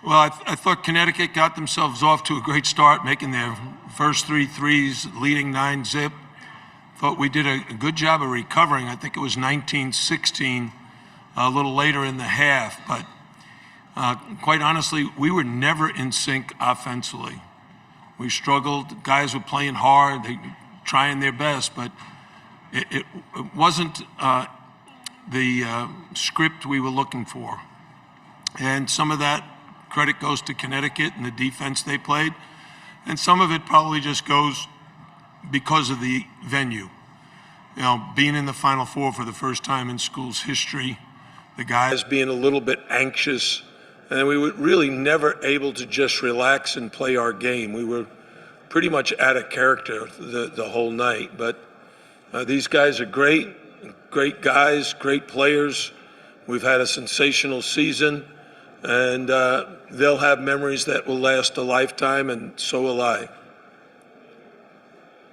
Well, I thought Connecticut got themselves off to a great start, making their first 3 threes, leading 9-zip. Thought we did a good job of recovering. I think it was 19-16 a little later in the half, but quite honestly, we were never in sync offensively. We struggled. Guys were playing hard, they trying their best, but it wasn't the script we were looking for. And some of that credit goes to Connecticut and the defense they played, and some of it probably just goes because of the venue. You know, being in the Final Four for the first time in school's history, the guys being a little bit anxious, and we were really never able to just relax and play our game. We were pretty much out of character the whole night. But these guys are great guys, great players. We've had a sensational season, and they'll have memories that will last a lifetime, and so will I.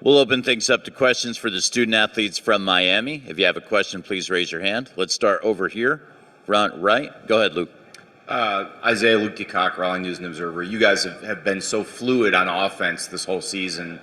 We'll open things up to questions for the student athletes from Miami. If you have a question, please raise your hand. Let's start over here, front right. Go ahead, Luke. Isaiah, Luke DeCock, Raleigh News and Observer. You guys have been so fluid on offense this whole season.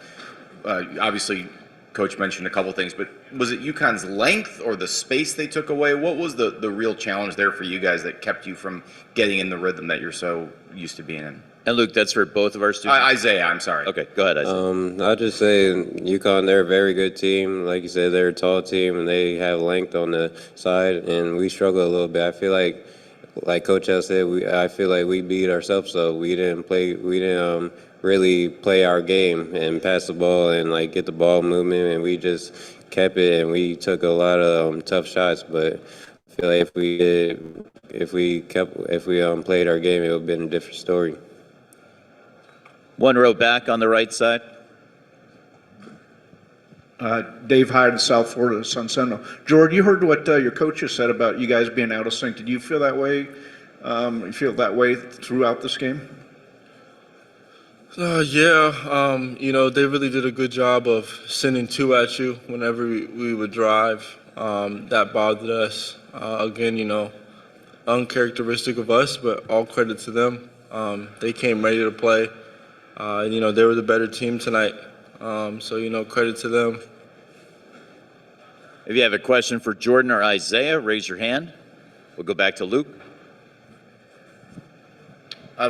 Obviously, Coach mentioned a couple things, but was it UConn's length or the space they took away? What was the real challenge there for you guys that kept you from getting in the rhythm that you're so used to being in? And Luke, that's for both of our students? Isaiah, I'm sorry. Okay, go ahead, Isaiah. I'll just say UConn, they're a very good team. Like you said, they're a tall team, and they have length on the side, and we struggle a little bit. I feel like Coach L said, I feel like we beat ourselves, so we didn't really play our game and pass the ball and like get the ball movement, and we just kept it, and we took a lot of tough shots. But I feel like if we played our game, it would have been a different story. One row back on the right side. Dave Hyde, South Florida, Sun Sentinel. Jordan, you heard what your coaches said about you guys being out of sync. Did you feel that way? You feel that way throughout this game? Yeah, they really did a good job of sending two at you whenever we would drive. That bothered us. Again, uncharacteristic of us, but all credit to them. They came ready to play. They were the better team tonight. So, credit to them. If you have a question for Jordan or Isaiah, raise your hand. We'll go back to Luke.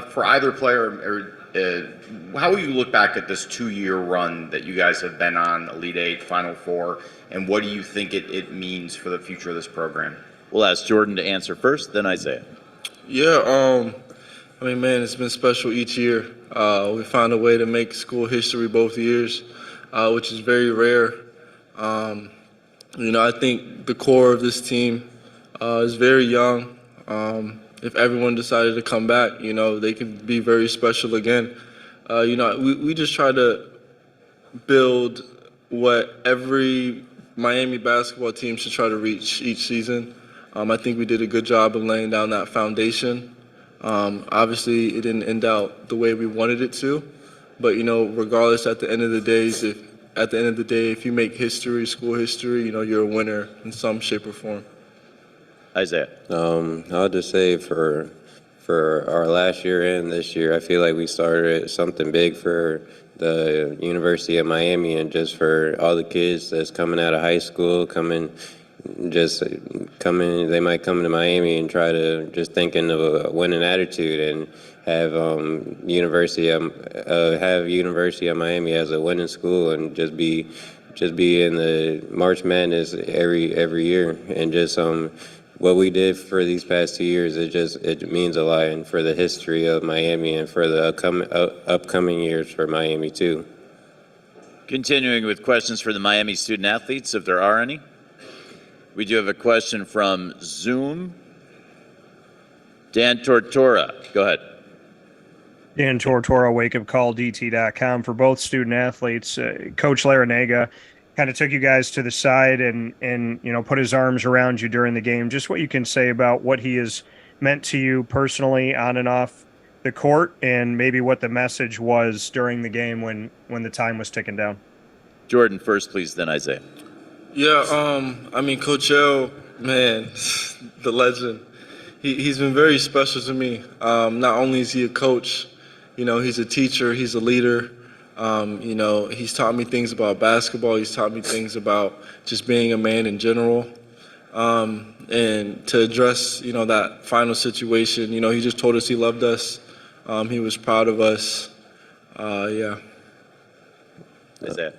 For either player, how will you look back at this 2-year run that you guys have been on, Elite Eight, Final Four, and what do you think it means for the future of this program? We'll ask Jordan to answer first, then Isaiah. Yeah, man, it's been special each year. We found a way to make school history both years, which is very rare. I think the core of this team is very young. If everyone decided to come back, they could be very special again. We just try to build what every Miami basketball team should try to reach each season. I think we did a good job of laying down that foundation. Obviously, it didn't end out the way we wanted it to, but regardless, at the end of the day, if you make history, school history, you're a winner in some shape or form. Isaiah. I'll just say for our last year and this year, I feel like we started something big for the University of Miami and just for all the kids that's coming out of high school, they might come to Miami and try to just thinking of a winning attitude and have University of Miami as a winning school and just be in the March Madness every year, and just what we did for these past 2 years, it means a lot, and for the history of Miami and for the upcoming years for Miami too. Continuing with questions for the Miami student athletes, if there are any. We do have a question from Zoom. Dan Tortora, go ahead. Dan Tortora, wakeupcalldt.com. For both student athletes, Coach Larranaga kind of took you guys to the side and put his arms around you during the game. Just what you can say about what he has meant to you personally on and off the court, and maybe what the message was during the game when the time was ticking down. Jordan first, please, then Isaiah. Yeah, Coach L, man, the legend. He's been very special to me. Not only is he a coach, he's a teacher, he's a leader. He's taught me things about basketball. He's taught me things about just being a man in general. And to address, that final situation, he just told us he loved us. He was proud of us. Yeah. Isaiah.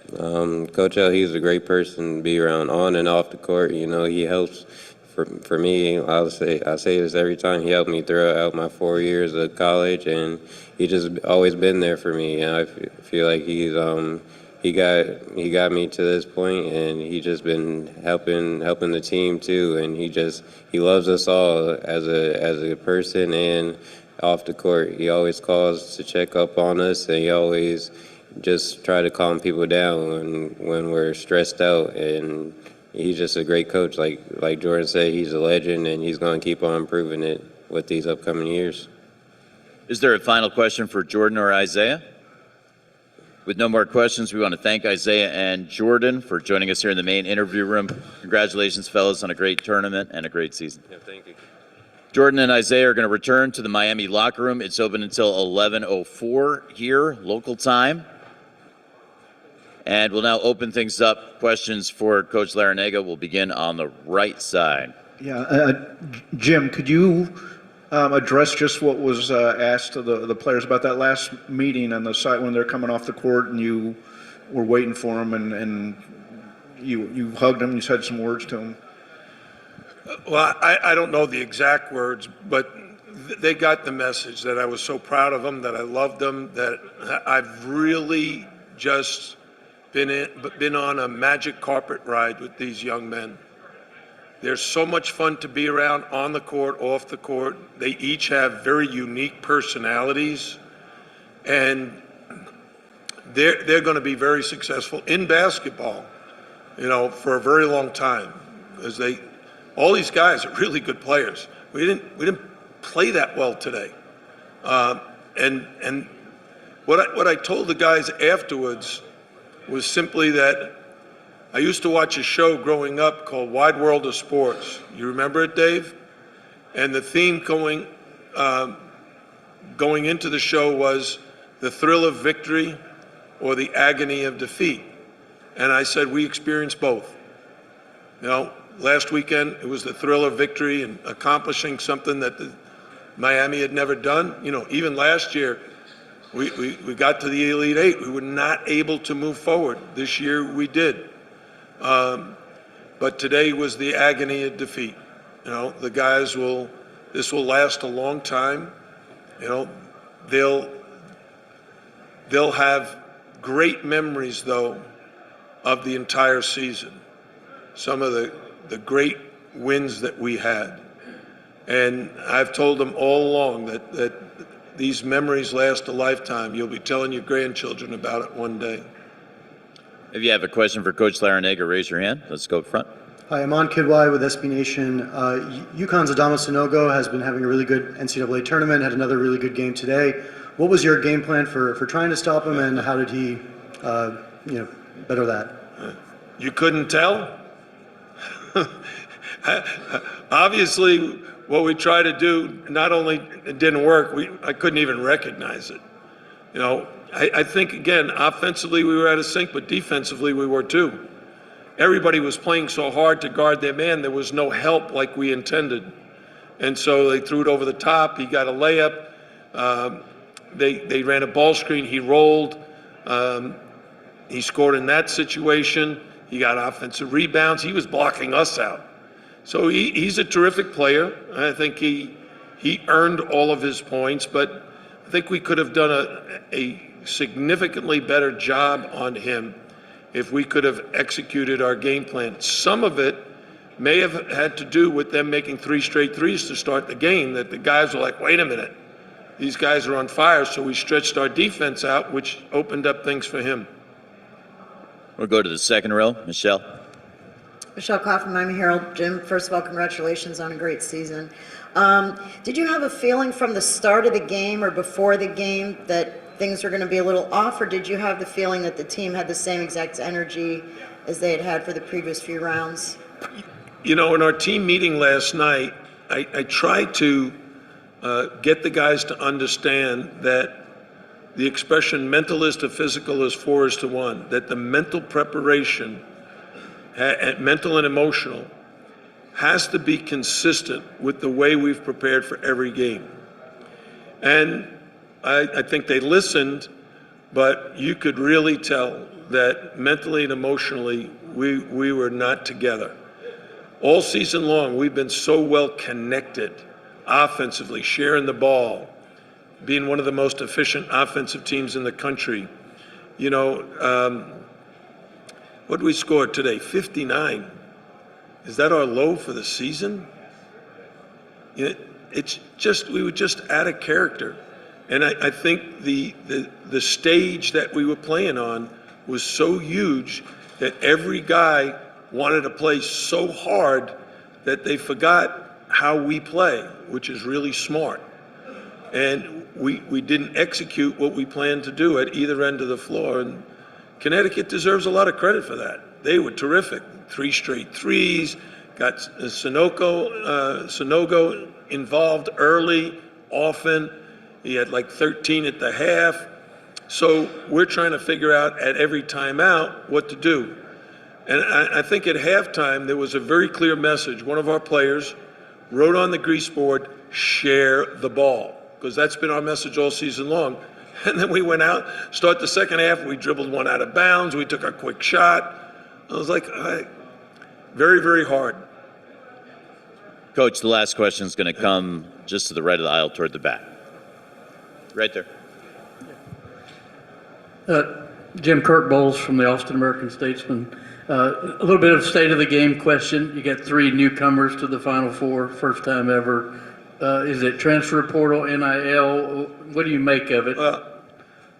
Coach L, he's a great person to be around on and off the court. He helps. For me, I say this every time. He helped me throughout my 4 years of college, and he just always been there for me. And I feel like he got me to this point, and he just been helping the team too. And he loves us all as a person and off the court. He always calls to check up on us, and he always just try to calm people down when we're stressed out. And he's just a great coach. Like Jordan said, he's a legend, and he's going to keep on improving it with these upcoming years. Is there a final question for Jordan or Isaiah? With no more questions, we want to thank Isaiah and Jordan for joining us here in the main interview room. Congratulations, fellas, on a great tournament and a great season. Yeah, thank you. Jordan and Isaiah are going to return to the Miami locker room. It's open until 11:04 here, local time. And we'll now open things up. Questions for Coach Larranaga will begin on the right side. Yeah, Jim, could you address just what was asked of the players about that last meeting on the side when they're coming off the court and you were waiting for them and you hugged them, you said some words to them? Well, I don't know the exact words, but they got the message that I was so proud of them, that I loved them, that I've really just been on a magic carpet ride with these young men. They're so much fun to be around on the court, off the court. They each have very unique personalities, and they're going to be very successful in basketball, for a very long time, because all these guys are really good players. We didn't play that well today, and what I told the guys afterwards was simply that I used to watch a show growing up called Wide World of Sports. You remember it, Dave? And the theme going into the show was the thrill of victory or the agony of defeat. And I said, we experienced both. Last weekend, it was the thrill of victory and accomplishing something that Miami had never done. Even last year, we got to the Elite Eight. We were not able to move forward. This year, we did. But today was the agony of defeat. The guys this will last a long time. They'll have great memories, though, of the entire season. Some of the great wins that we had. And I've told them all along that these memories last a lifetime. You'll be telling your grandchildren about it one day. If you have a question for Coach Larranaga, raise your hand. Let's go up front. Hi, I'm on Kidwai with SB Nation. UConn's Adama Sanogo has been having a really good NCAA tournament, had another really good game today. What was your game plan for trying to stop him, and how did he better that? You couldn't tell? Obviously, what we tried to do, not only it didn't work, I couldn't even recognize it. I think, again, offensively we were out of sync, but defensively we were too. Everybody was playing so hard to guard their man, there was no help like we intended. And so they threw it over the top. He got a layup. They ran a ball screen. He rolled. He scored in that situation. He got offensive rebounds. He was blocking us out. So he's a terrific player. I think he earned all of his points, but I think we could have done a significantly better job on him if we could have executed our game plan. Some of it may have had to do with them making 3 straight threes to start the game, that the guys were like, wait a minute, these guys are on fire, so we stretched our defense out, which opened up things for him. We'll go to the second row. Michelle. Michelle Kaufman, Miami Herald. Jim, first of all, congratulations on a great season. Did you have a feeling from the start of the game or before the game that things were going to be a little off, or did you have the feeling that the team had the same exact energy as they had for the previous few rounds? In our team meeting last night, I try to get the guys to understand that the expression mental is to physical is 4 is to 1, that the mental preparation, mental and emotional, has to be consistent with the way we've prepared for every game. And I think they listened, but you could really tell that mentally and emotionally we were not together. All season long, we've been so well connected offensively, sharing the ball, being one of the most efficient offensive teams in the country. You know, what did we score today? 59. Is that our low for the season? It's just, we were just out of character. And I think the stage that we were playing on was so huge that every guy wanted to play so hard that they forgot how we play, which is really smart. And we didn't execute what we planned to do at either end of the floor. And Connecticut deserves a lot of credit for that. They were terrific. 3 straight threes, got Sonogo involved early, often. He had like 13 at the half. So we're trying to figure out at every timeout what to do. And I think at halftime, there was a very clear message. One of our players wrote on the grease board, share the ball, because that's been our message all season long. And then we went out, start the second half, we dribbled one out of bounds, we took a quick shot. I was like, very, very hard. Coach, the last question is going to come just to the right of the aisle toward the back. Right there. Jim Kirk Bowles from the Austin American Statesman. A little bit of state of the game question. You got 3 newcomers to the Final Four, first time ever. Is it transfer portal, NIL? What do you make of it?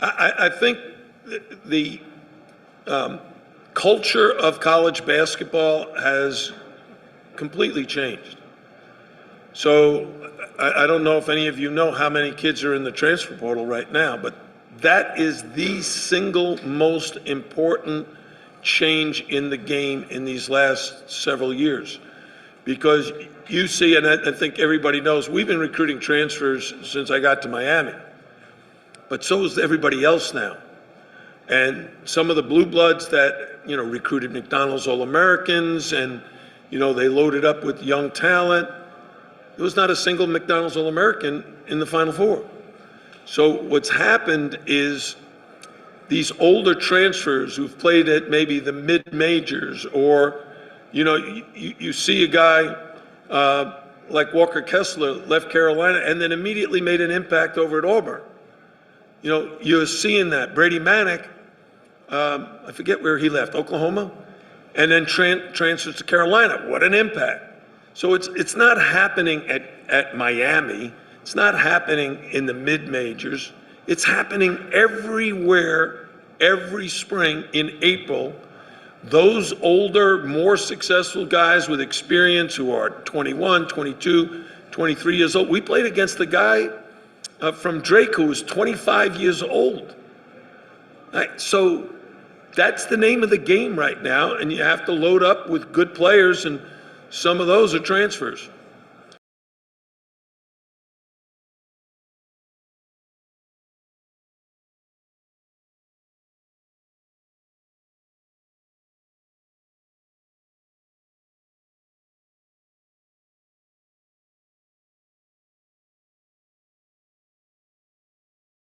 I think the culture of college basketball has completely changed. So I don't know if any of you know how many kids are in the transfer portal right now, but that is the single most important change in the game in these last several years. Because you see, and I think everybody knows, we've been recruiting transfers since I got to Miami. But so is everybody else now. And some of the blue bloods that, you know, recruited McDonald's All-Americans and, you know, they loaded up with young talent. There was not a single McDonald's All-American in the Final Four. So what's happened is these older transfers who've played at maybe the mid-majors, or, you know, you see a guy like Walker Kessler left Carolina and then immediately made an impact over at Auburn. You know, you're seeing that. Brady Manick, I forget where he left, Oklahoma, and then transfers to Carolina. What an impact. So it's not happening at Miami. It's not happening in the mid-majors. It's happening everywhere, every spring in April. Those older, more successful guys with experience who are 21, 22, 23 years old. We played against the guy from Drake who was 25 years old. Right? So that's the name of the game right now, and you have to load up with good players, and some of those are transfers.